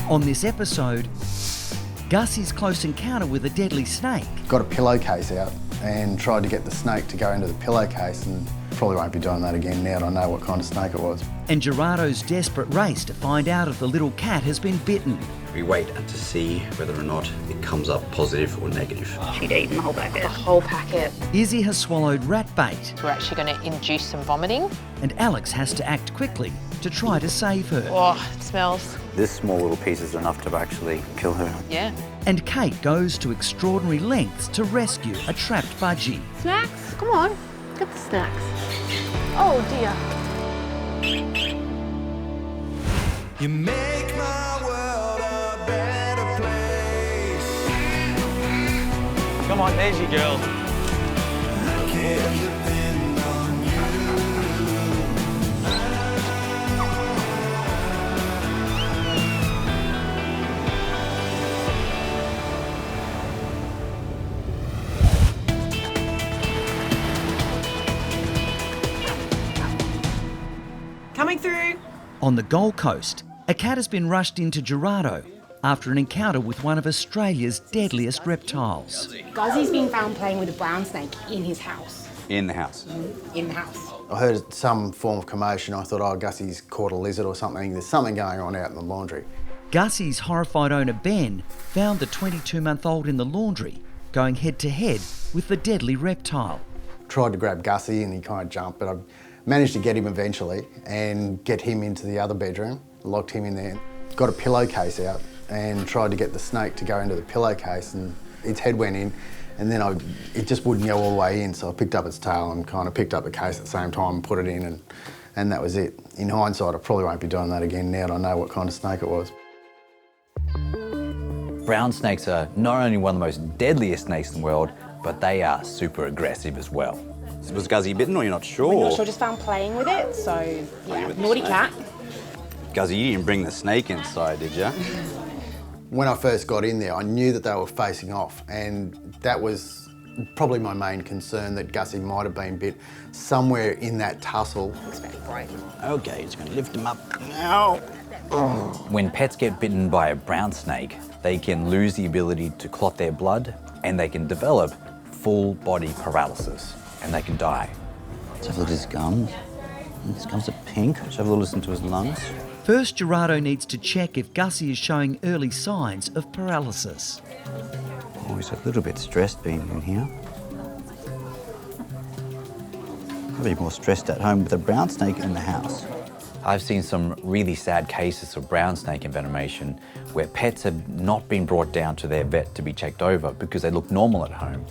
On this episode, Gussie's close encounter with a deadly snake. Got a pillowcase out and tried to get the snake to go into the pillowcase, and probably won't be doing that again now that I know what kind of snake it was. And Gerardo's desperate race to find out if the little cat has been bitten. We wait to see whether or not it comes up positive or negative. She'd eaten the whole packet. The whole packet. Izzy has swallowed rat bait. We're actually going to induce some vomiting. And Alex has to act quickly to try to save her. Oh, it smells. This small little piece is enough to actually kill her. Yeah. And Kate goes to extraordinary lengths to rescue a trapped budgie. Snacks? Come on, get the snacks. Oh dear. You make my world a better place. Come on, there's your girl. I can't depend on you. Coming through. On the Gold Coast, a cat has been rushed into Gerardo after an encounter with one of Australia's deadliest reptiles. Gussie's been found playing with a brown snake in his house. In the house. In the house. I heard some form of commotion. I thought, oh, Gussie's caught a lizard or something. There's something going on out in the laundry. Gussie's horrified owner Ben found the 22-month-old in the laundry, going head-to-head with the deadly reptile. Tried to grab Gussie and he kind of jumped, but I managed to get him eventually and get him into the other bedroom, locked him in there. Got a pillowcase out and tried to get the snake to go into the pillowcase, and its head went in, and then it just wouldn't go all the way in, so I picked up its tail and kind of picked up the case at the same time and put it in, and that was it. In hindsight, I probably won't be doing that again now that I know what kind of snake it was. Brown snakes are not only one of the most deadliest snakes in the world, but they are super aggressive as well. Was Guzzy bitten or you're not sure? We're not sure, just found playing with it, so yeah, naughty cat. Guzzy, you didn't bring the snake inside, did you? When I first got in there, I knew that they were facing off, and that was probably my main concern, that Gussie might have been bit somewhere in that tussle. It's very bright. Okay, it's going to lift him up now. When pets get bitten by a brown snake, they can lose the ability to clot their blood, and they can develop full body paralysis, and they can die. Let's have a look at his gums. His gums are pink. Let's have a listen to his lungs. First, Gerardo needs to check if Gussie is showing early signs of paralysis. Oh, he's a little bit stressed being in here. Probably more stressed at home with a brown snake in the house. I've seen some really sad cases of brown snake envenomation where pets have not been brought down to their vet to be checked over because they look normal at home,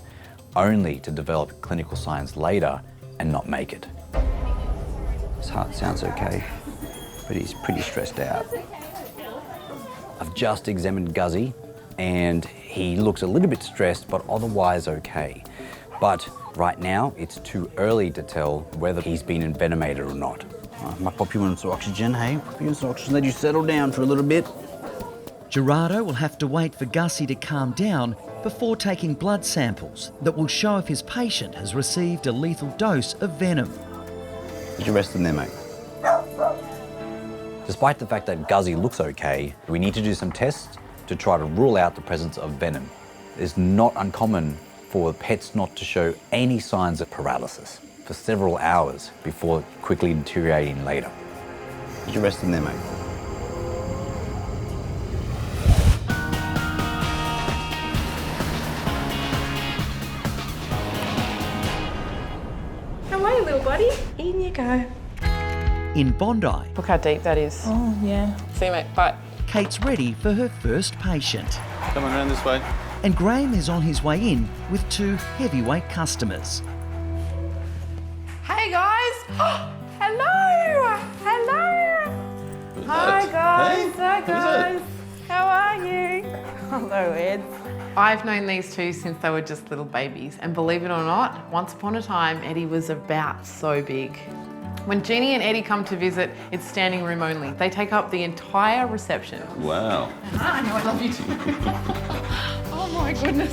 only to develop clinical signs later and not make it. His heart sounds okay, but he's pretty stressed out. I've just examined Guzzy and he looks a little bit stressed but otherwise okay. But right now it's too early to tell whether he's been envenomated or not. I might pop you in some oxygen, hey? Pop you in some oxygen, let you settle down for a little bit. Gerardo will have to wait for Gussie to calm down before taking blood samples that will show if his patient has received a lethal dose of venom. Did you rest in there, mate? Despite the fact that Guzzy looks okay, we need to do some tests to try to rule out the presence of venom. It's not uncommon for pets not to show any signs of paralysis for several hours before quickly deteriorating later. Did you rest in there, mate? How are you, little buddy? In you go. In Bondi, Look how deep that is. Oh yeah. See you, mate. Bye. Kate's ready for her first patient. Come on around this way. And Graham is on his way in with two heavyweight customers. Hey guys. Hello. Hello. Hi guys. Hi guys. How are you? Hello, Ed. I've known these two since they were just little babies, and believe it or not, once upon a time, Eddie was about so big. When Jeannie and Eddie come to visit, it's standing room only. They take up the entire reception. Wow. I know I love you too. Oh my goodness.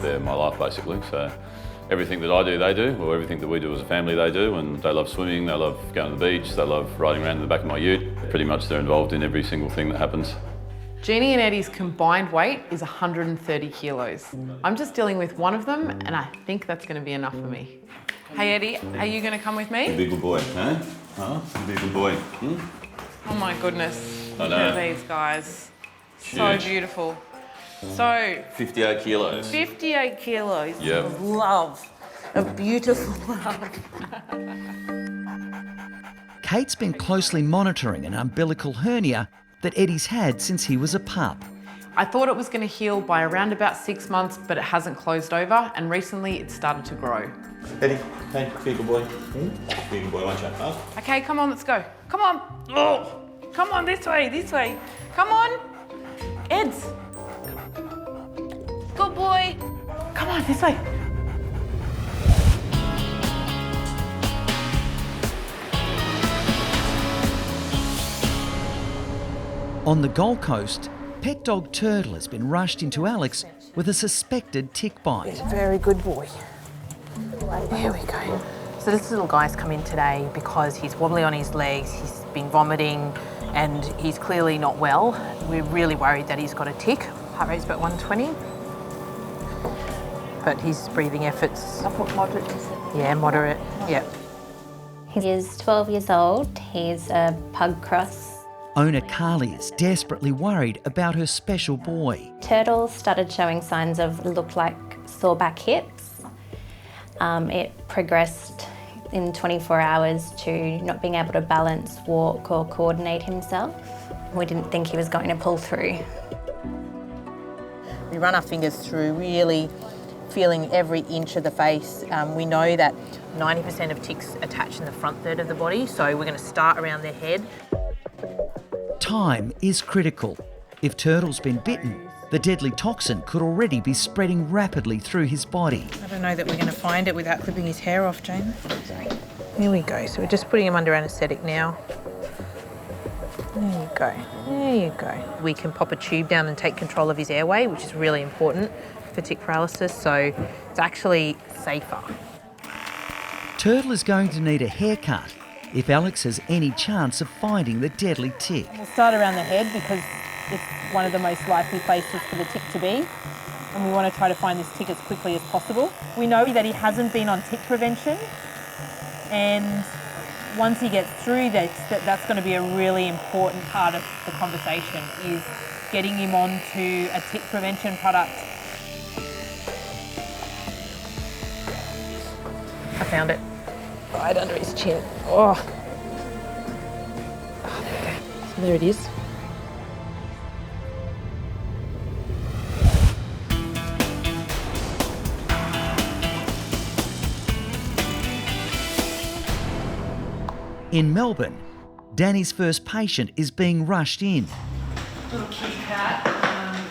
They're my life basically, so Everything that I do, they do, or everything that we do as a family, they do, and they love swimming, they love going to the beach, they love riding around in the back of my ute. Pretty much they're involved in every single thing that happens. Jeannie and Eddie's combined weight is 130 kilos. I'm just dealing with one of them, and I think that's going to be enough for me. Hey Eddie, are you going to come with me? Be a good boy, huh? Huh? Be a good boy. Hmm? Oh my goodness. I Look know. at these guys. So Huge. beautiful. So, 58 kilos. 58 kilos Yep. of love. A beautiful love. Kate's been closely monitoring an umbilical hernia that Eddie's had since he was a pup. I thought it was going to heal by around about 6 months, but it hasn't closed over, and recently it started to grow. Eddie, hey, be a good boy. Be a good boy, won't you? Huh? Okay, come on, let's go. Come on. Oh, come on, this way, this way. Come on. Eds. Good boy. Come on, this way. On the Gold Coast, pet dog Turtle has been rushed into Alex with a suspected tick bite. Very good boy. There we go. So this little guy's come in today because he's wobbly on his legs, he's been vomiting, and he's clearly not well. We're really worried that he's got a tick. Heart rate's about 120. But his breathing efforts... I put moderate. Yeah, moderate. Yep. He is 12 years old. He's a pug cross. Owner Carly is desperately worried about her special boy. Turtle started showing signs of looked like sore back hips. It progressed in 24 hours to not being able to balance, walk or coordinate himself. We didn't think he was going to pull through. We run our fingers through, really feeling every inch of the face. We know that 90% of ticks attach in the front third of the body, so we're going to start around their head. Time is critical. If Turtle's been bitten, the deadly toxin could already be spreading rapidly through his body. I don't know that we're going to find it without clipping his hair off, Jane. Here we go. So we're just putting him under anaesthetic now. There you go. There you go. We can pop a tube down and take control of his airway, which is really important for tick paralysis, so it's actually safer. Turtle is going to need a haircut if Alex has any chance of finding the deadly tick. We'll start around the head because it's one of the most likely places for the tick to be, and we want to try to find this tick as quickly as possible. We know that he hasn't been on tick prevention, and once he gets through that's going to be a really important part of the conversation, is getting him onto a tick prevention product. I found it. Right under his chin. Oh, there we go. So there it is. In Melbourne, Danny's first patient is being rushed in. Little kitty cat,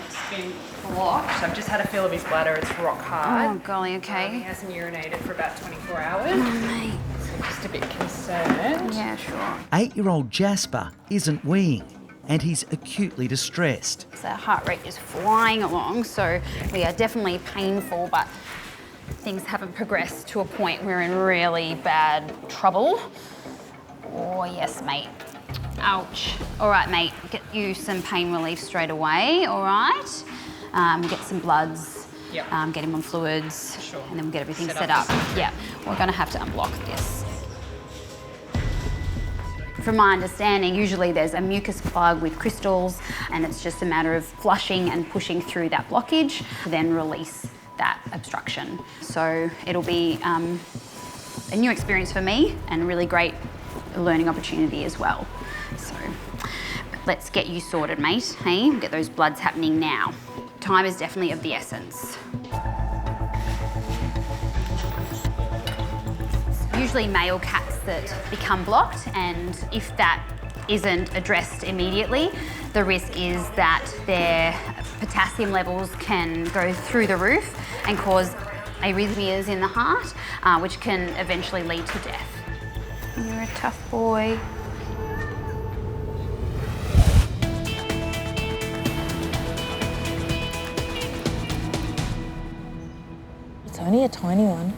it's been blocked. I've just had a feel of his bladder, it's rock hard. Oh, golly, okay. He hasn't urinated for about 24 hours. Oh, mate. So just a bit concerned. Yeah, sure. 8-year-old Jasper isn't weeing, and he's acutely distressed. So our heart rate is flying along, so we are definitely painful, but things haven't progressed to a point we're in really bad trouble. Oh, yes, mate. Ouch. All right, mate, get you some pain relief straight away, all right? We'll get some bloods, Yep. Get him on fluids, Sure. and then we'll get everything Set set up. up. Yeah, we're gonna have to unblock this. From my understanding, usually there's a mucus plug with crystals, and it's just a matter of flushing and pushing through that blockage to then release that obstruction. So it'll be a new experience for me and a really great learning opportunity as well. So let's get you sorted, mate. Hey, get those bloods happening now. Time is definitely of the essence. Usually male cats that become blocked, and if that isn't addressed immediately, the risk is that their potassium levels can go through the roof and cause arrhythmias in the heart, which can eventually lead to death. You're a tough boy. It's only a tiny one.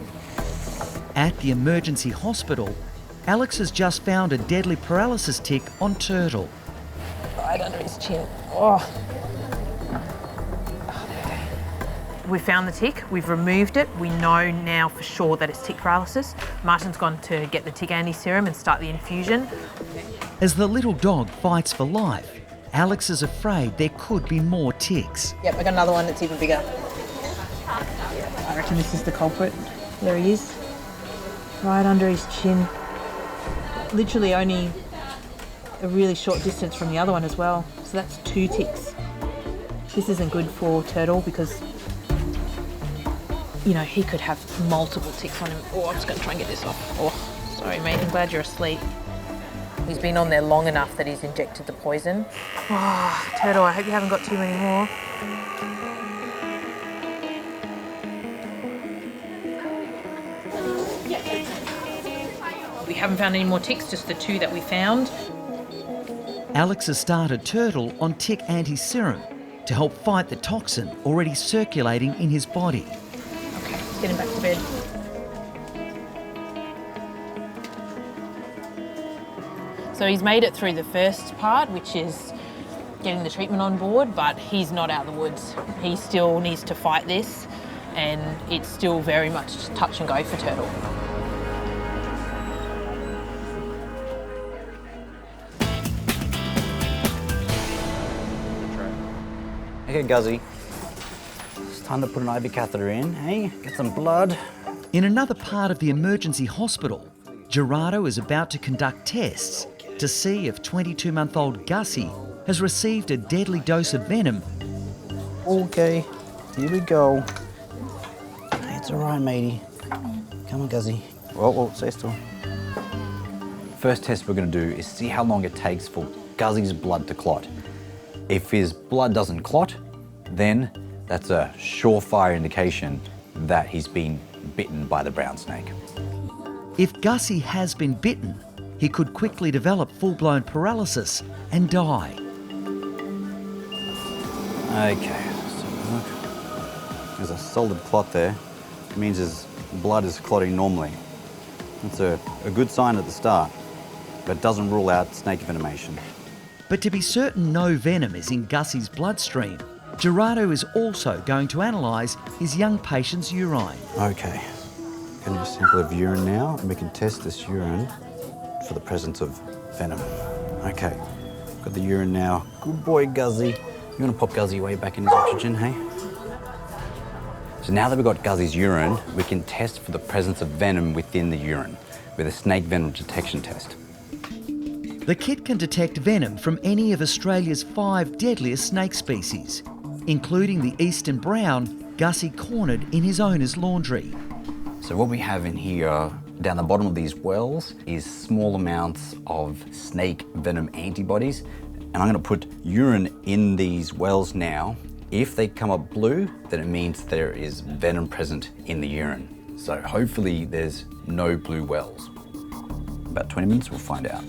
At the emergency hospital, Alex has just found a deadly paralysis tick on Turtle. Right under his chin. Oh. We found the tick, we've removed it. We know now for sure that it's tick paralysis. Martin's gone to get the tick anti-serum and start the infusion. As the little dog fights for life, Alex is afraid there could be more ticks. Yep, I got another one that's even bigger. I reckon this is the culprit. There he is. Right under his chin. Literally only a really short distance from the other one as well. So that's 2 ticks. This isn't good for Turtle because, you know, he could have multiple ticks on him. Oh, I'm just going to try and get this off. Oh, sorry, mate. I'm glad you're asleep. He's been on there long enough that he's injected the poison. Oh, Turtle, I hope you haven't got too many more. We haven't found any more ticks, just the 2 that we found. Alex has started Turtle on tick anti-serum to help fight the toxin already circulating in his body. Okay, let's get him back to bed. So he's made it through the first part, which is getting the treatment on board, but he's not out of the woods. He still needs to fight this, and it's still very much touch and go for Turtle. Okay, Guzzy. It's time to put an IV catheter in, hey? Get some blood. In another part of the emergency hospital, Gerardo is about to conduct tests to see if 22-month-old Gussie has received a deadly dose of venom. Okay, here we go. Hey, it's all right, matey. Come on, Guzzy. Whoa, stay still. First test we're going to do is see how long it takes for Guzzie's blood to clot. If his blood doesn't clot, then that's a surefire indication that he's been bitten by the brown snake. If Gussie has been bitten, he could quickly develop full-blown paralysis and die. Okay, so look. There's a solid clot there. It means his blood is clotting normally. That's a good sign at the start, but doesn't rule out snake venomation. But to be certain no venom is in Gussie's bloodstream, Gerardo is also going to analyse his young patient's urine. Okay, going to do a sample of urine now, and we can test this urine for the presence of venom. Okay, got the urine now. Good boy, Guzzy. You want to pop Guzzy way back in his oxygen, hey? So now that we've got Guzzy's urine, we can test for the presence of venom within the urine with a snake venom detection test. The kit can detect venom from any of Australia's 5 deadliest snake species, including the eastern brown Gussie cornered in his owner's laundry. So what we have in here, down the bottom of these wells, is small amounts of snake venom antibodies. And I'm going to put urine in these wells now. If they come up blue, then it means there is venom present in the urine. So hopefully there's no blue wells. About 20 minutes, we'll find out.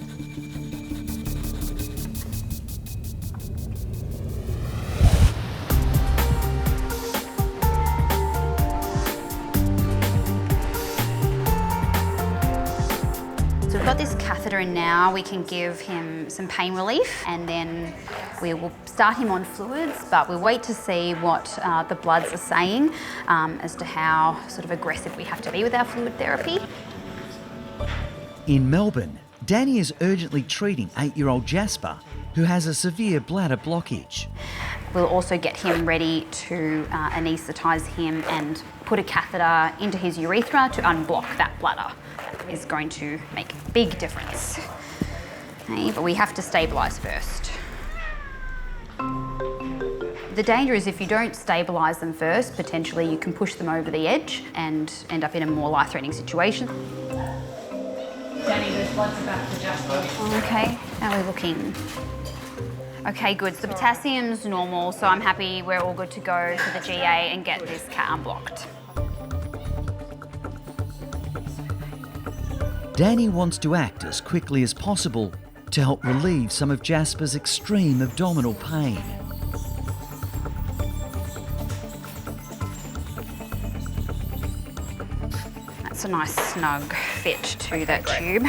So we've got this catheter in now. We can give him some pain relief and then we will start him on fluids, but we'll wait to see what the bloods are saying as to how sort of aggressive we have to be with our fluid therapy. In Melbourne, Danny is urgently treating 8-year-old Jasper, who has a severe bladder blockage. We'll also get him ready to anaesthetise him and put a catheter into his urethra to unblock that bladder. That is going to make a big difference. Okay, but we have to stabilise first. The danger is if you don't stabilise them first, potentially you can push them over the edge and end up in a more life-threatening situation. Danny, those bloods are back to Jasper. Okay, how are we looking? Okay, good. So the potassium's normal, so I'm happy we're all good to go to the GA and get this cat unblocked. Danny wants to act as quickly as possible to help relieve some of Jasper's extreme abdominal pain. That's It's a nice snug fit to that tube.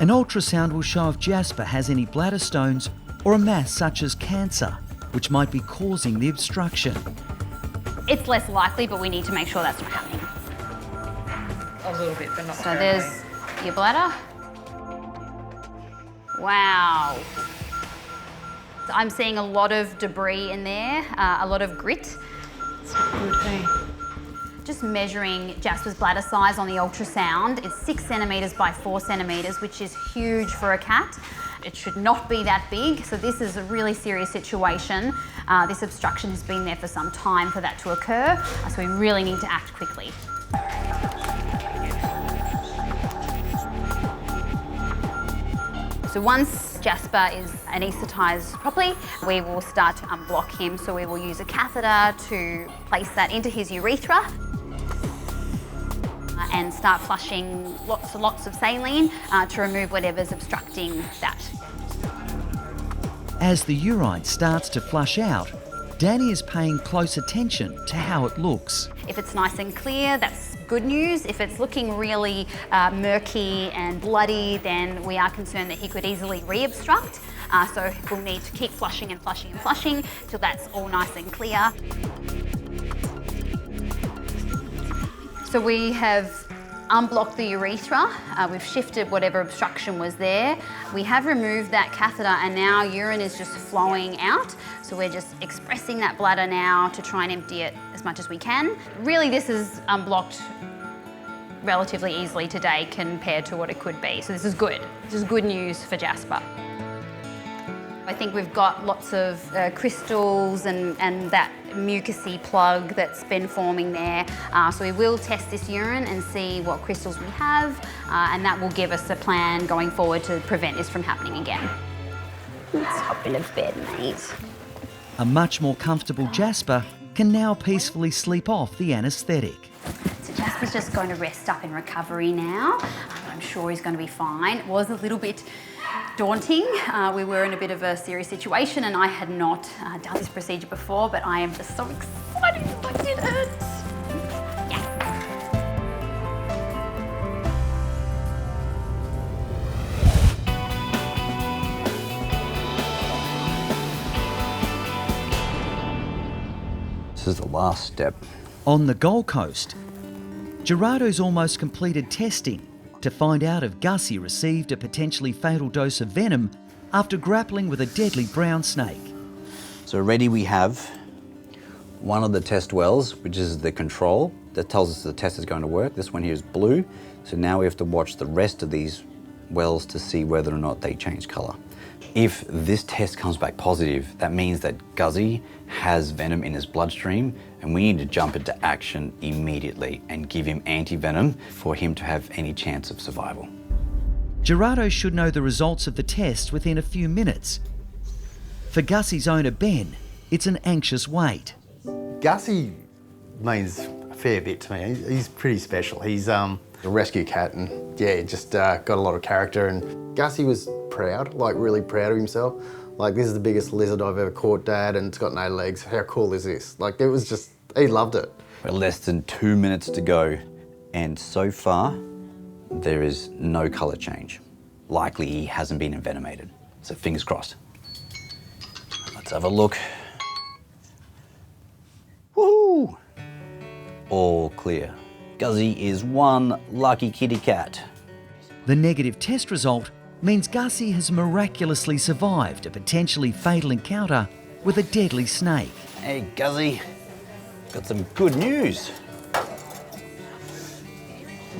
An ultrasound will show if Jasper has any bladder stones or a mass such as cancer, which might be causing the obstruction. It's less likely, but we need to make sure that's not happening. A little bit, but not So there's your bladder. Wow. So I'm seeing a lot of debris in there, a lot of grit. It's not good, hey? Just measuring Jasper's bladder size on the ultrasound. It's 6 centimetres by 4 centimetres, which is huge for a cat. It should not be that big, so this is a really serious situation. This obstruction has been there for some time for that to occur, so we really need to act quickly. So once Jasper is anaesthetised properly, we will start to unblock him. So we will use a catheter to place that into his urethra and start flushing lots of saline to remove whatever's obstructing that. As the urine starts to flush out, Danny is paying close attention to how it looks. If it's nice and clear, that's good news. If it's looking really murky and bloody, then we are concerned that he could easily re-obstruct. So we'll need to keep flushing and flushing and flushing till that's all nice and clear. So we have unblocked the urethra. We've shifted whatever obstruction was there. We have removed that catheter and now urine is just flowing out. So we're just expressing that bladder now to try and empty it as much as we can. Really, this is unblocked relatively easily today compared to what it could be. So this is good. This is good news for Jasper. I think we've got lots of crystals and that mucousy plug that's been forming there. So we will test this urine and see what crystals we have, and that will give us a plan going forward to prevent this from happening again. Let's hop into bed, mate. A much more comfortable Jasper can now peacefully sleep off the anaesthetic. So Jasper's just going to rest up in recovery now. I'm sure he's going to be fine. It was a little bit daunting. We were in a bit of a serious situation and I had not done this procedure before, but I am just so excited I did it. Yeah. This is the last step. On the Gold Coast, Gerardo's almost completed testing to find out if Gussie received a potentially fatal dose of venom after grappling with a deadly brown snake. So already we have one of the test wells, which is the control, that tells us the test is going to work. This one here is blue. So now we have to watch the rest of these wells to see whether or not they change colour. If this test comes back positive, that means that Gussie has venom in his bloodstream and we need to jump into action immediately and give him anti-venom for him to have any chance of survival. Gerardo should know the results of the test within a few minutes. For Gussie's owner Ben, it's an anxious wait. Gussie means a fair bit to me. He's pretty special. He's a rescue cat and yeah, just got a lot of character, and Gussie was proud, like really proud of himself. Like, this is the biggest lizard I've ever caught, Dad, and it's got no legs. How cool is this? Like, it was just, he loved it. We're less than 2 minutes to go, and so far, there is no colour change. Likely he hasn't been envenomated, so fingers crossed. Let's have a look. Woohoo! All clear. Gussie is one lucky kitty cat. The negative test result means Gussie has miraculously survived a potentially fatal encounter with a deadly snake. Hey, Gussie, got some good news.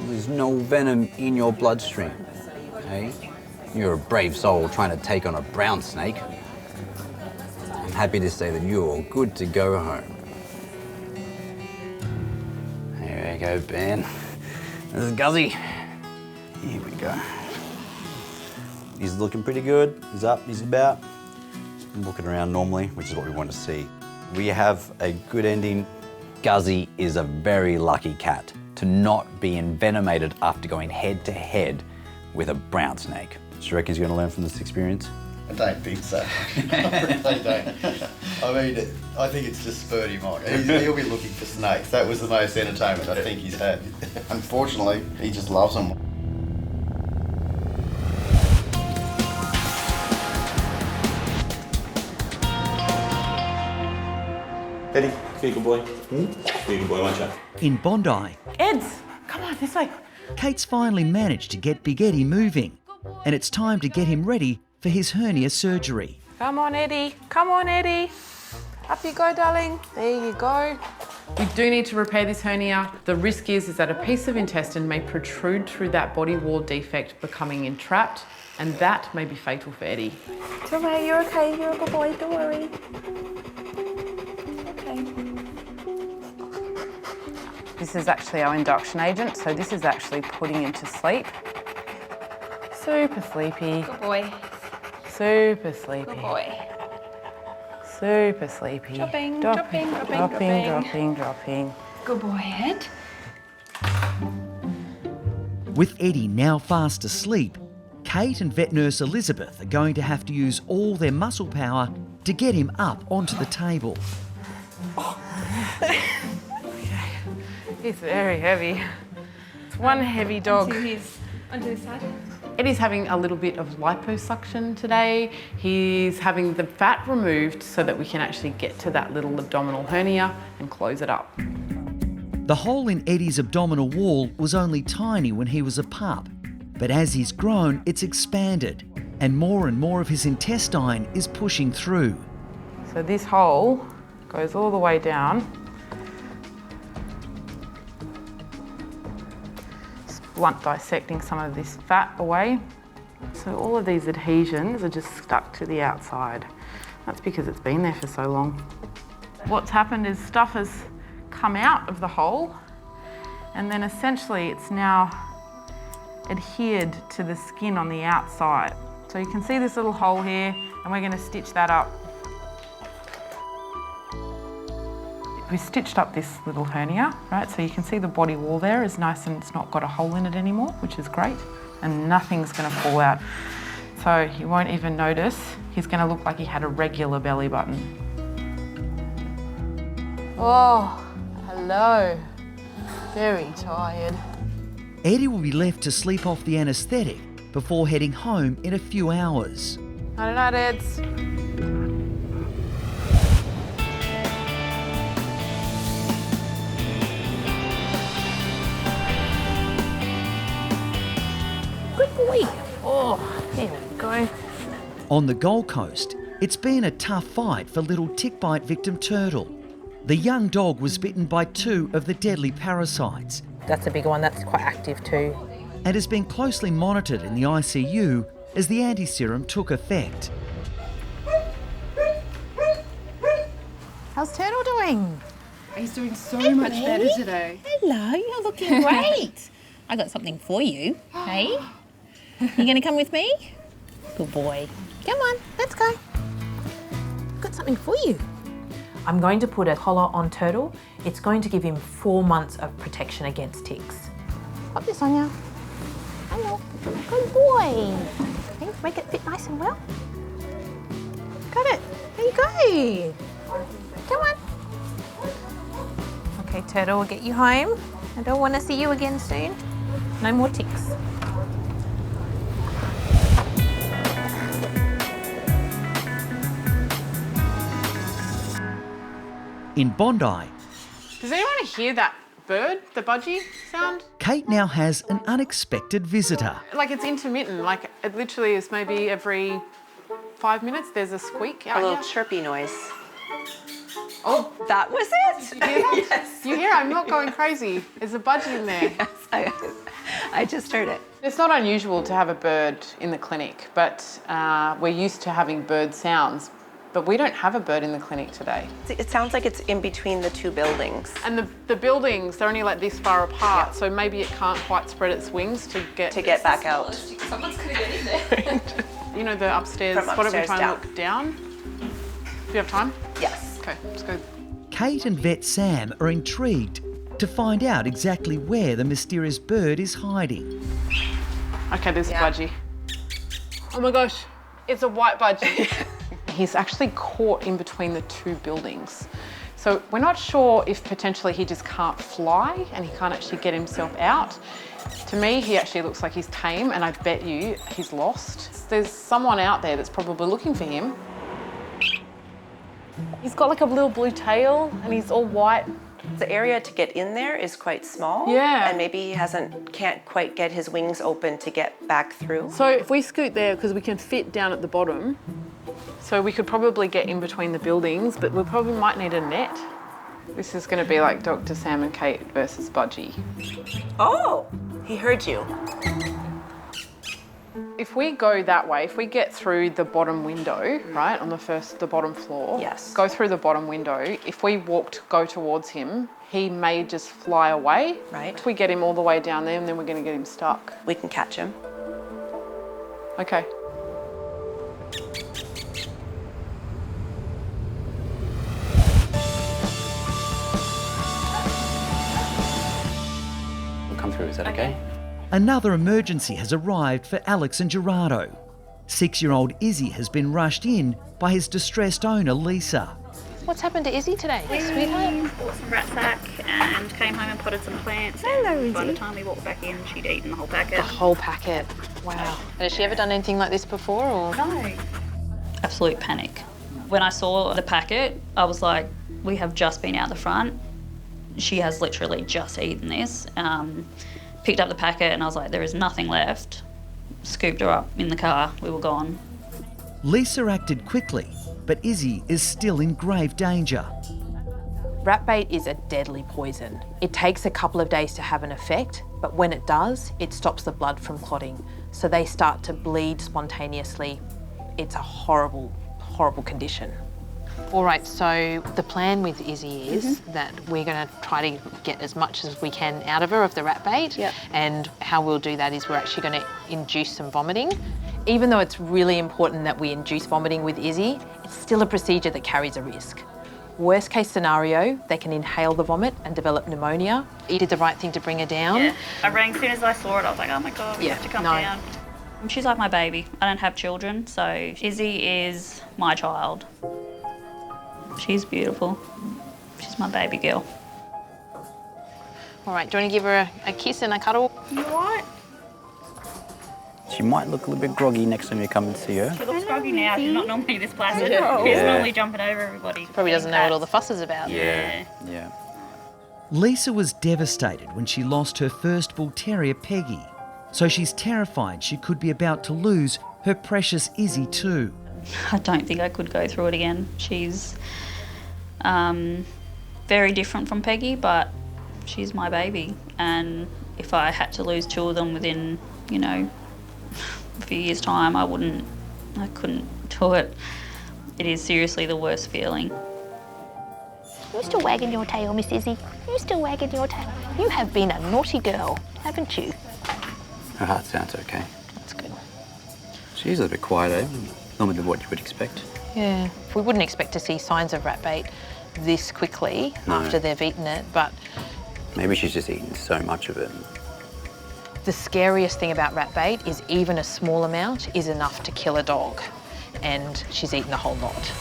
There's no venom in your bloodstream. Hey, you're a brave soul trying to take on a brown snake. I'm happy to say that you're all good to go home. Here we go, Ben. This is Gussie. Here we go. He's looking pretty good. He's up, he's about. Looking around normally, which is what we want to see. We have a good ending. Gussie is a very lucky cat to not be envenomated after going head to head with a brown snake. Do you reckon he's going to learn from this experience? I don't think so. I really don't. I mean, I think it's just spurred him on. He'll be looking for snakes. That was the most entertainment I think he's had. Unfortunately, he just loves them. Eddie, be a good boy. Be a good boy, won't you? In Bondi, Eds, come on, this way. Kate's finally managed to get Big Eddie moving, and it's time to get him ready for his hernia surgery. Come on, Eddie. Come on, Eddie. Up you go, darling. There you go. We do need to repair this hernia. The risk is that a piece of intestine may protrude through that body wall defect, becoming entrapped, and that may be fatal for Eddie. It's all right, you're okay. You're a good boy, don't worry. This is actually our induction agent, so this is actually putting him to sleep. Super sleepy. Good boy. Super sleepy. Good boy. Super sleepy. Dropping, dropping, dropping, dropping, dropping. dropping, dropping. Good boy, Ed. With Eddie now fast asleep, Kate and vet nurse Elizabeth are going to have to use all their muscle power to get him up onto the table. He's very heavy. It's one heavy dog. Onto his side. Eddie's having a little bit of liposuction today. He's having the fat removed so that we can actually get to that little abdominal hernia and close it up. The hole in Eddie's abdominal wall was only tiny when he was a pup, but as he's grown, it's expanded, and more of his intestine is pushing through. So this hole goes all the way down. Blunt dissecting some of this fat away. So all of these adhesions are just stuck to the outside. That's because it's been there for so long. What's happened is stuff has come out of the hole, and then essentially it's now adhered to the skin on the outside. So you can see this little hole here, and we're going to stitch that up. We stitched up this little hernia, right? So you can see the body wall there is nice and it's not got a hole in it anymore, which is great. And nothing's gonna fall out. So you won't even notice. He's gonna look like he had a regular belly button. Oh, hello. Very tired. Eddie will be left to sleep off the anaesthetic before heading home in a few hours. Night night, Eds. Good boy. Oh, there we go. On the Gold Coast, it's been a tough fight for little tick bite victim Turtle. The young dog was bitten by 2 of the deadly parasites. That's a big one, that's quite active too. And has been closely monitored in the ICU as the anti-serum took effect. How's Turtle doing? He's doing so much better today. Hello, you're looking great. I got something for you. Hey, you gonna come with me? Good boy. Come on, let's go. I've got something for you. I'm going to put a collar on Turtle. It's going to give him 4 months of protection against ticks. Pop this on you. Hello. Good boy. Okay, make it fit nice and well. Got it. There you go. Come on. Okay, Turtle, we'll get you home. I don't want to see you again soon. No more ticks. In Bondi, Does anyone hear that bird, the budgie sound? Kate now has an unexpected visitor. Like it's intermittent, like it literally is maybe every 5 minutes there's a squeak out A little here. chirpy noise. Oh, That was it? you hear that? Yes. You hear it? I'm not going crazy. There's a budgie in there. Yes, I just heard it. It's not unusual to have a bird in the clinic, but we're used to having bird sounds. But we don't have a bird in the clinic today. It sounds like it's in between the 2 buildings. And the buildings, they're only like this far apart, so maybe it can't quite spread its wings to get back out. Someone's gonna get in there. You know, the upstairs, From why don't we upstairs try and down. look down? Do you have time? Yes. Okay, let's go. Kate and vet Sam are intrigued to find out exactly where the mysterious bird is hiding. Okay, there's Yeah. a budgie. Oh my gosh, It's a white budgie. He's actually caught in between the two buildings. So we're not sure if potentially he just can't fly and he can't actually get himself out. To me, he actually looks like he's tame, and I bet you he's lost. There's someone out there that's probably looking for him. He's got like a little blue tail and he's all white. The area to get in there is quite small. Yeah. And maybe he can't quite get his wings open to get back through. So if we scoot there, because we can fit down at the bottom, so we could probably get in between the buildings, but we probably might need a net. This is going to be like Dr. Sam and Kate versus Budgie. Oh, he heard you. If we go that way, if we get through the bottom window, right, on the bottom floor, yes, go through the bottom window, if we go towards him, he may just fly away. Right. If we get him all the way down there, and then we're going to get him stuck. We can catch him. Okay. We'll come through, is that okay? Another emergency has arrived for Alex and Gerardo. 6-year-old Izzy has been rushed in by his distressed owner, Lisa. What's happened to Izzy today, sweetheart? Bought some rat sack and came home and potted some plants. Hello, Izzy. By the time we walked back in, she'd eaten the whole packet. The whole packet. Wow. Has she ever done anything like this before, or? No. Absolute panic. When I saw the packet, I was like, we have just been out the front. She has literally just eaten this. Picked up the packet and I was like, there is nothing left. Scooped her up in the car, we were gone. Lisa acted quickly, but Izzy is still in grave danger. Rat bait is a deadly poison. It takes a couple of days to have an effect, but when it does, it stops the blood from clotting. So they start to bleed spontaneously. It's a horrible, horrible condition. All right, so the plan with Izzy is that we're going to try to get as much as we can out of her of the rat bait. Yep. And how we'll do that is we're actually going to induce some vomiting. Even though it's really important that we induce vomiting with Izzy, it's still a procedure that carries a risk. Worst case scenario, they can inhale the vomit and develop pneumonia. You did the right thing to bring her down. Yeah. I rang as soon as I saw it. I was like, oh my God, we have to come down. She's like my baby. I don't have children, so Izzy is my child. She's beautiful. She's my baby girl. All right, do you want to give her a kiss and a cuddle? You all right? She might look a little bit groggy next time you come and see her. She looks groggy now. She's not normally this placid. Yeah. She's normally jumping over everybody. She probably doesn't know what all the fuss is about. Yeah. Lisa was devastated when she lost her first bull terrier, Peggy. So she's terrified she could be about to lose her precious Izzy too. I don't think I could go through it again. She's very different from Peggy, but she's my baby. And if I had to lose two of them within, a few years' time, I couldn't do it. It is seriously the worst feeling. You're still wagging your tail, Miss Izzy. You're still wagging your tail. You have been a naughty girl, haven't you? Her heart sounds okay. That's good. She's a little bit quieter, normally than what you would expect. Yeah, we wouldn't expect to see signs of rat bait this quickly after they've eaten it, but... Maybe she's just eaten so much of it. The scariest thing about rat bait is even a small amount is enough to kill a dog, and she's eaten a whole lot.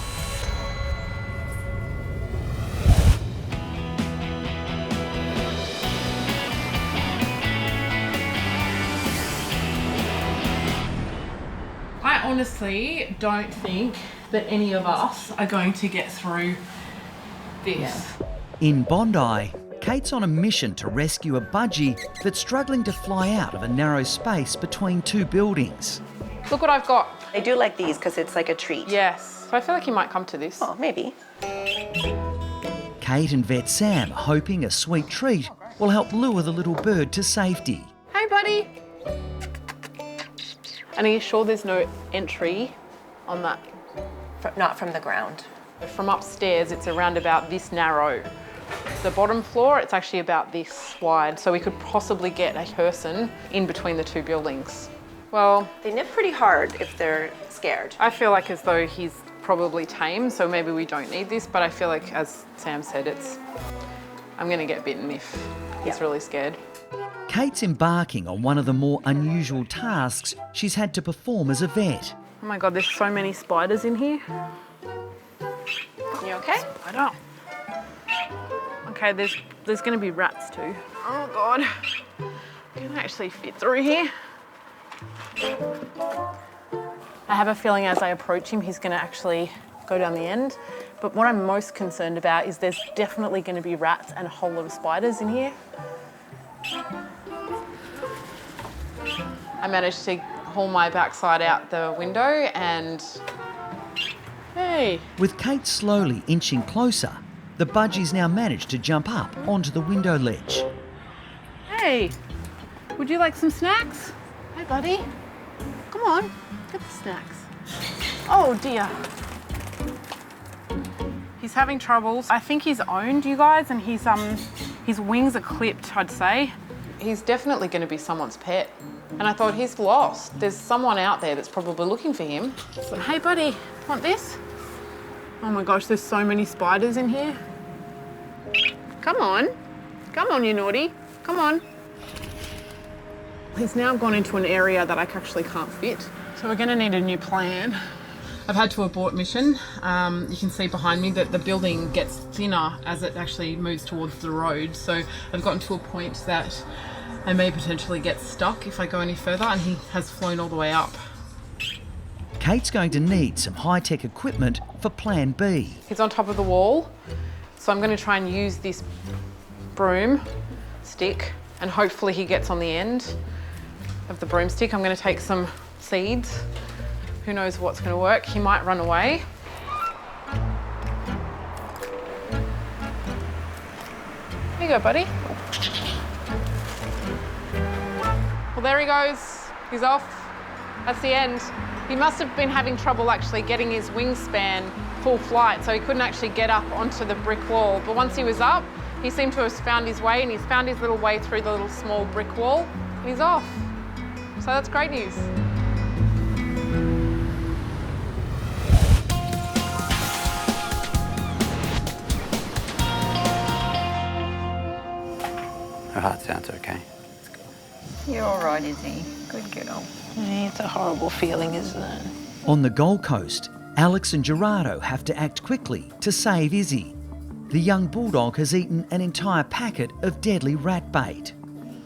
I honestly don't think that any of us are going to get through this. In Bondi, Kate's on a mission to rescue a budgie that's struggling to fly out of a narrow space between two buildings. Look what I've got. I do like these because it's like a treat. Yes. So I feel like he might come to this. Oh, maybe. Kate and Vet Sam are hoping a sweet treat will help lure the little bird to safety. Hey, buddy. And are you sure there's no entry on that? Not from the ground. From upstairs, it's around about this narrow. The bottom floor, it's actually about this wide, so we could possibly get a person in between the two buildings. Well, they nip pretty hard if they're scared. I feel like as though he's probably tame, so maybe we don't need this, but I feel like, as Sam said, I'm gonna get bitten if he's really scared. Kate's embarking on one of the more unusual tasks she's had to perform as a vet. Oh my God, there's so many spiders in here. You okay? Spider. Okay, there's gonna be rats too. Oh God. Can I actually fit through here? I have a feeling as I approach him, he's gonna actually go down the end. But what I'm most concerned about is there's definitely gonna be rats and a whole lot of spiders in here. I managed to haul my backside out the window and, hey. With Kate slowly inching closer, the budgies now manage to jump up onto the window ledge. Hey, would you like some snacks? Hey, buddy. Come on, get the snacks. Oh dear. He's having troubles. I think he's owned, you guys, and his wings are clipped, I'd say. He's definitely going to be someone's pet. And I thought, he's lost. There's someone out there that's probably looking for him. But, hey, buddy, want this? Oh my gosh, there's so many spiders in here. Come on, you naughty. Come on. He's now gone into an area that I actually can't fit. So we're gonna need a new plan. I've had to abort mission. You can see behind me that the building gets thinner as it actually moves towards the road. So I've gotten to a point that I may potentially get stuck if I go any further, and he has flown all the way up. Kate's going to need some high-tech equipment for Plan B. He's on top of the wall, so I'm going to try and use this broom stick, and hopefully he gets on the end of the broomstick. I'm going to take some seeds. Who knows what's going to work? He might run away. Here you go, buddy. Well, there he goes. He's off. That's the end. He must have been having trouble actually getting his wingspan full flight, so he couldn't actually get up onto the brick wall. But once he was up, he seemed to have found his way, and he's found his little way through the little small brick wall, and he's off. So that's great news. Her heart sounds okay. You're all right, Izzy. Good girl. It's a horrible feeling, isn't it? On the Gold Coast, Alex and Gerardo have to act quickly to save Izzy. The young bulldog has eaten an entire packet of deadly rat bait.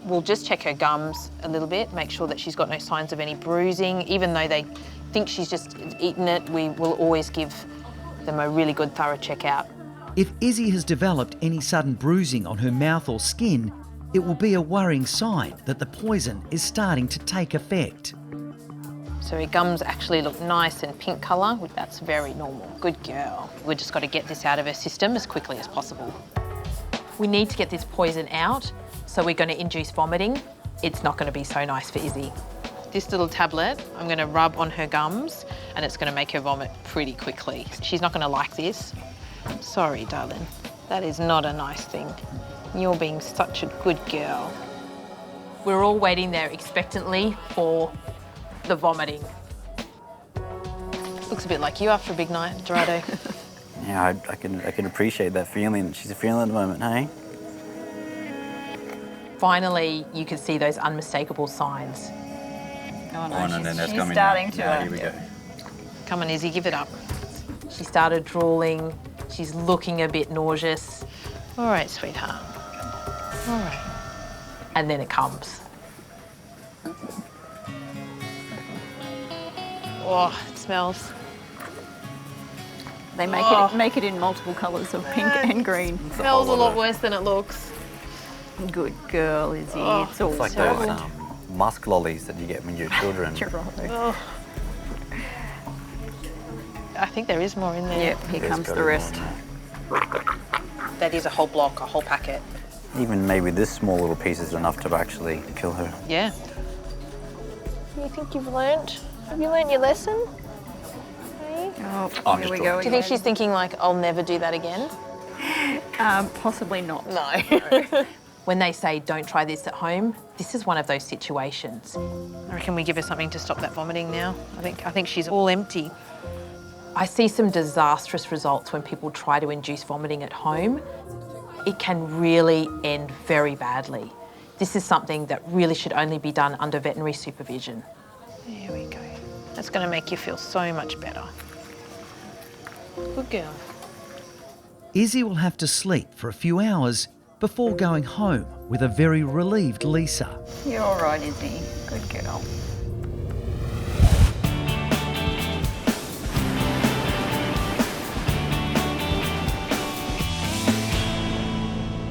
We'll just check her gums a little bit, make sure that she's got no signs of any bruising. Even though they think she's just eaten it, we will always give them a really good thorough check out. If Izzy has developed any sudden bruising on her mouth or skin, it will be a worrying sign that the poison is starting to take effect. So her gums actually look nice and pink colour. That's very normal. Good girl. We've just got to get this out of her system as quickly as possible. We need to get this poison out, so we're going to induce vomiting. It's not going to be so nice for Izzy. This little tablet, I'm going to rub on her gums, and it's going to make her vomit pretty quickly. She's not going to like this. Sorry, darling. That is not a nice thing. You're being such a good girl. We're all waiting there expectantly for the vomiting. Looks a bit like you after a big night, Gerardo. Yeah, I can appreciate that feeling she's feeling at the moment, hey? Finally, you can see those unmistakable signs. Oh no, that's she's coming starting now. to. Here we go. Come on, Izzy, give it up. She started drooling. She's looking a bit nauseous. All right, sweetheart. All right. And then it comes. Oh, it smells. They make it in multiple colours of pink and green. It smells a lot worse than it looks. Good girl, Izzy. Oh, it's all It's like terrible. those musk lollies that you get when you're children. Oh. I think there is more in there. Yep, here comes the rest. That is a whole block, a whole packet. Even maybe this small little piece is enough to actually kill her. Yeah. You think you've learnt? Have you learnt your lesson? Oh, here we go. Do you think she's thinking like, I'll never do that again? Possibly not. No. When they say don't try this at home, this is one of those situations. I reckon we give her something to stop that vomiting now. I think she's all empty. I see some disastrous results when people try to induce vomiting at home. It can really end very badly. This is something that really should only be done under veterinary supervision. There we go. That's going to make you feel so much better. Good girl. Izzy will have to sleep for a few hours before going home with a very relieved Lisa. You're all right, Izzy. Good girl.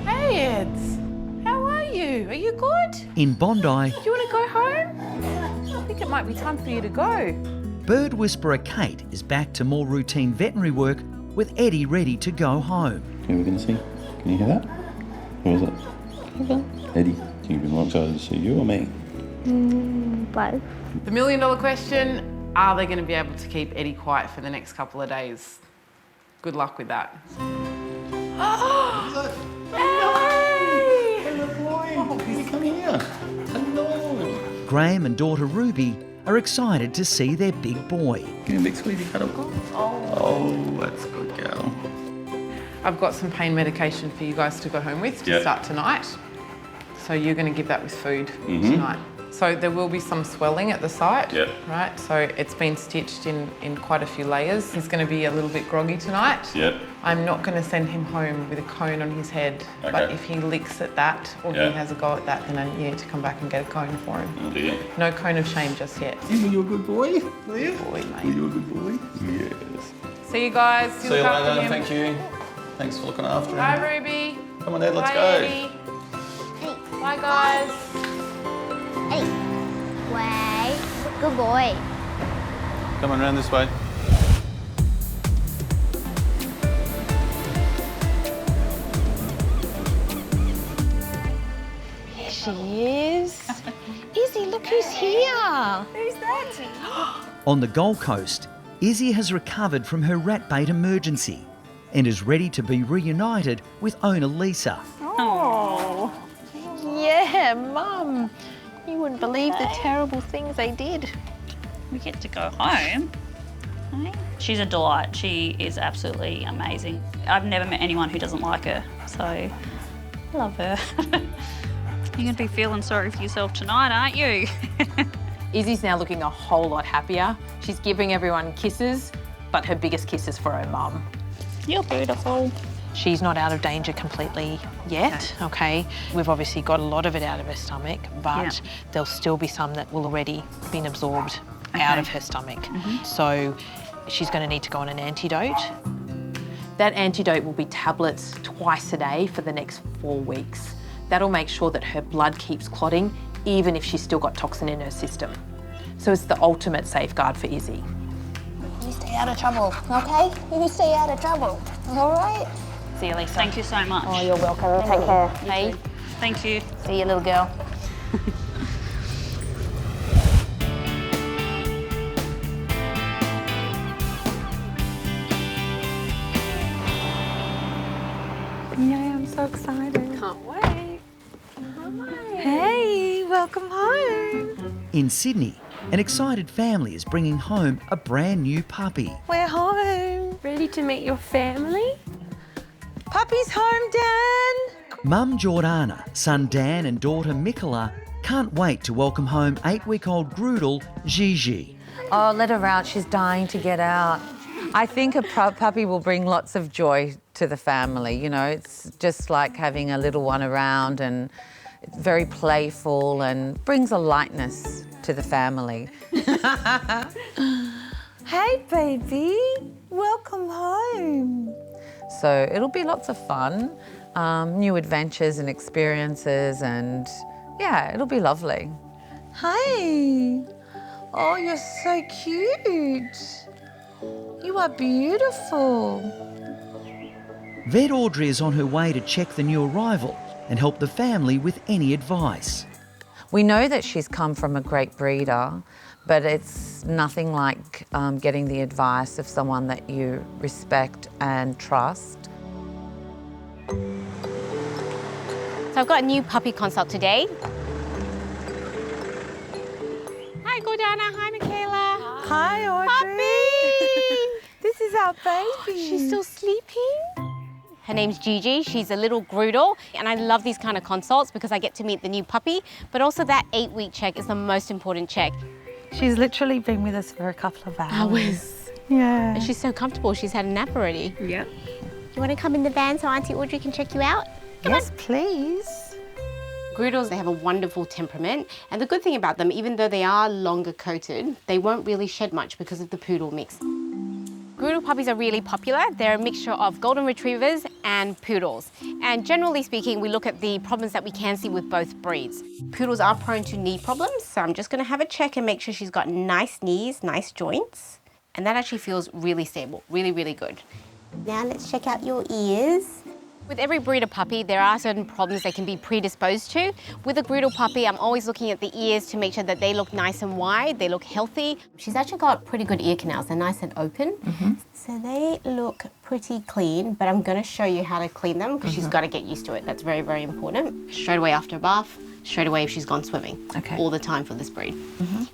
Hey, Eds. How are you? Are you good? In Bondi, Do you want to go home? I think it might be time for you to go. bird whisperer Kate is back to more routine veterinary work with Eddie ready to go home. Okay, we're going to see. Can you hear that? Who is it? Eddie. Do you think you'd be more excited to see you or me? Both. The $1 million question, are they going to be able to keep Eddie quiet for the next couple of days? Good luck with that. Graham and daughter Ruby are excited to see their big boy. Give me a big squeezy cuddle. Oh, that's a good girl. I've got some pain medication for you guys to go home with to start tonight. So you're going to give that with food tonight. So there will be some swelling at the site, right? So it's been stitched in quite a few layers. He's going to be a little bit groggy tonight. I'm not going to send him home with a cone on his head, but if he licks at that or he has a go at that, then you need to come back and get a cone for him. Oh dear. No cone of shame just yet. Are you a good boy? Are you? Boy, mate. Are you a good boy? Yes. See you guys. See you later. Thank you. Thanks for looking after him. Bye, Ruby. Come on, Ed, let's Bye, go. Eddie. Bye, guys. Hey. Way. Good boy. Come on around this way. Here she is. Izzy, look who's here. Who's that? On the Gold Coast, Izzy has recovered from her rat bait emergency and is ready to be reunited with owner Lisa. Oh. Yeah, Mum. You wouldn't believe the terrible things they did. We get to go home. She's a delight. She is absolutely amazing. I've never met anyone who doesn't like her, so I love her. You're going to be feeling sorry for yourself tonight, aren't you? Izzy's now looking a whole lot happier. She's giving everyone kisses, but her biggest kiss is for her mum. You're beautiful. She's not out of danger completely yet, okay? We've obviously got a lot of it out of her stomach, but there'll still be some that will already been absorbed out of her stomach. So she's going to need to go on an antidote. That antidote will be tablets twice a day for the next 4 weeks. That'll make sure that her blood keeps clotting, even if she's still got toxin in her system. So it's the ultimate safeguard for Izzy. You stay out of trouble, okay? You stay out of trouble, all right? See you, Lisa. Thank you so much. Oh, you're welcome. Take care. Hey. Thank you. See you, little girl. Yeah, I'm so excited. Can't wait. Hey, welcome home. In Sydney, an excited family is bringing home a brand new puppy. We're home. Ready to meet your family? Puppy's home, Dan. Mum Jordana, son Dan and daughter Mikola can't wait to welcome home 8-week-old Groodle Gigi. Oh, let her out. She's dying to get out. I think a puppy will bring lots of joy to the family. You know, it's just like having a little one around, and it's very playful and brings a lightness to the family. Hey, baby. Welcome home. So it'll be lots of fun, new adventures and experiences, and yeah, it'll be lovely. Hey. Oh, you're so cute. You are beautiful. Vet Audrey is on her way to check the new arrival and help the family with any advice. We know that she's come from a great breeder, but it's nothing like getting the advice of someone that you respect and trust. So I've got a new puppy consult today. Hi, Gordana. Hi, Michaela. Hi, Audrey. Puppy! This is our baby. She's still sleeping. Her name's Gigi. She's a little Groodle, and I love these kind of consults because I get to meet the new puppy, but also that 8-week check is the most important check. She's literally been with us for a couple of hours. Yeah. And she's so comfortable. She's had a nap already. Yep. You want to come in the van so Auntie Audrey can check you out? Yes, please. Groodles, they have a wonderful temperament. And the good thing about them, even though they are longer coated, they won't really shed much because of the poodle mix. Groodle puppies are really popular. They're a mixture of golden retrievers and poodles. And generally speaking, we look at the problems that we can see with both breeds. Poodles are prone to knee problems, so I'm just gonna have a check and make sure she's got nice knees, nice joints. And that actually feels really stable, really, really good. Now let's check out your ears. With every breed of puppy, there are certain problems they can be predisposed to. With a Groodle puppy, I'm always looking at the ears to make sure that they look nice and wide, they look healthy. She's actually got pretty good ear canals. They're nice and open. So they look pretty clean, but I'm gonna show you how to clean them because she's gotta get used to it. That's very, very important. Straight away after a bath, straight away if she's gone swimming. Okay. All the time for this breed.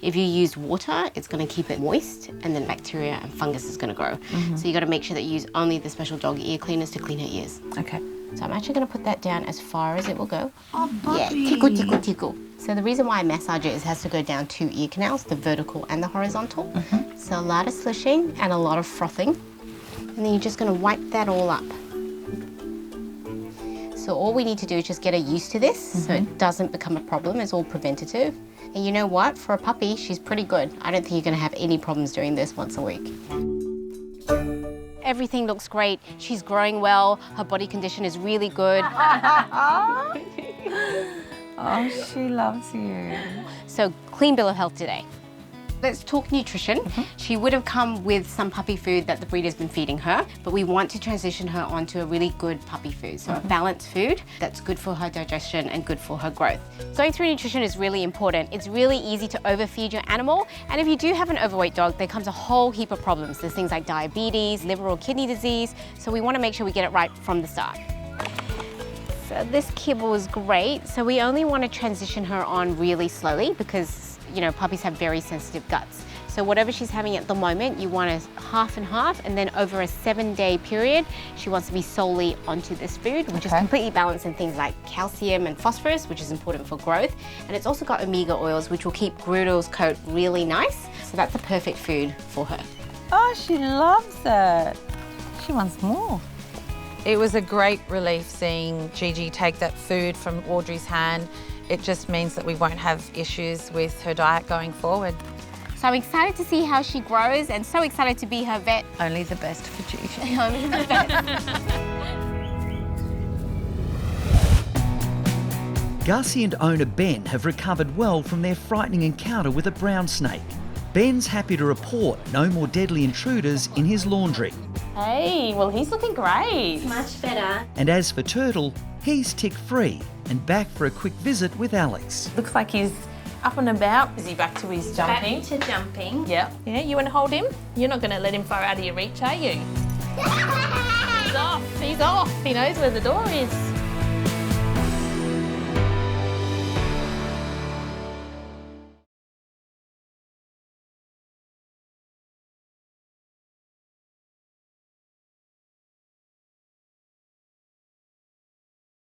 If you use water, it's gonna keep it moist and then bacteria and fungus is gonna grow. So you gotta make sure that you use only the special dog ear cleaners to clean her ears. Okay. So I'm actually gonna put that down as far as it will go. Oh, Yeah, tickle, tickle, tickle. So the reason why I massage it is it has to go down 2 ear canals, the vertical and the horizontal. So a lot of slushing and a lot of frothing. And then you're just gonna wipe that all up. So all we need to do is just get her used to this so it doesn't become a problem. It's all preventative. And you know what? For a puppy, she's pretty good. I don't think you're gonna have any problems doing this once a week. Everything looks great. She's growing well. Her body condition is really good. Oh, she loves you. So clean bill of health today. Let's talk nutrition. She would have come with some puppy food that the breeder's been feeding her, but we want to transition her onto a really good puppy food. So a balanced food that's good for her digestion and good for her growth. Going through nutrition is really important. It's really easy to overfeed your animal. And if you do have an overweight dog, there comes a whole heap of problems. There's things like diabetes, liver or kidney disease. So we want to make sure we get it right from the start. So this kibble is great. So we only want to transition her on really slowly because, you know, puppies have very sensitive guts. So whatever she's having at the moment, you want to half and half, and then over a 7-day period, she wants to be solely onto this food, which is completely balanced in things like calcium and phosphorus, which is important for growth. And it's also got omega oils, which will keep Groodle's coat really nice. So that's the perfect food for her. Oh, she loves it. She wants more. It was a great relief seeing Gigi take that food from Audrey's hand. It just means that we won't have issues with her diet going forward. So I'm excited to see how she grows and so excited to be her vet. Only the best for Gigi. Only the best. Gussie and owner Ben have recovered well from their frightening encounter with a brown snake. Ben's happy to report no more deadly intruders in his laundry. Hey, well, he's looking great. Much better. And as for Turtle, he's tick-free and back for a quick visit with Alex. Looks like he's up and about. Is he back to his jumping? Back to jumping. Yeah. Yeah, you want to hold him? You're not going to let him far out of your reach, are you? He's off. He's off. He knows where the door is.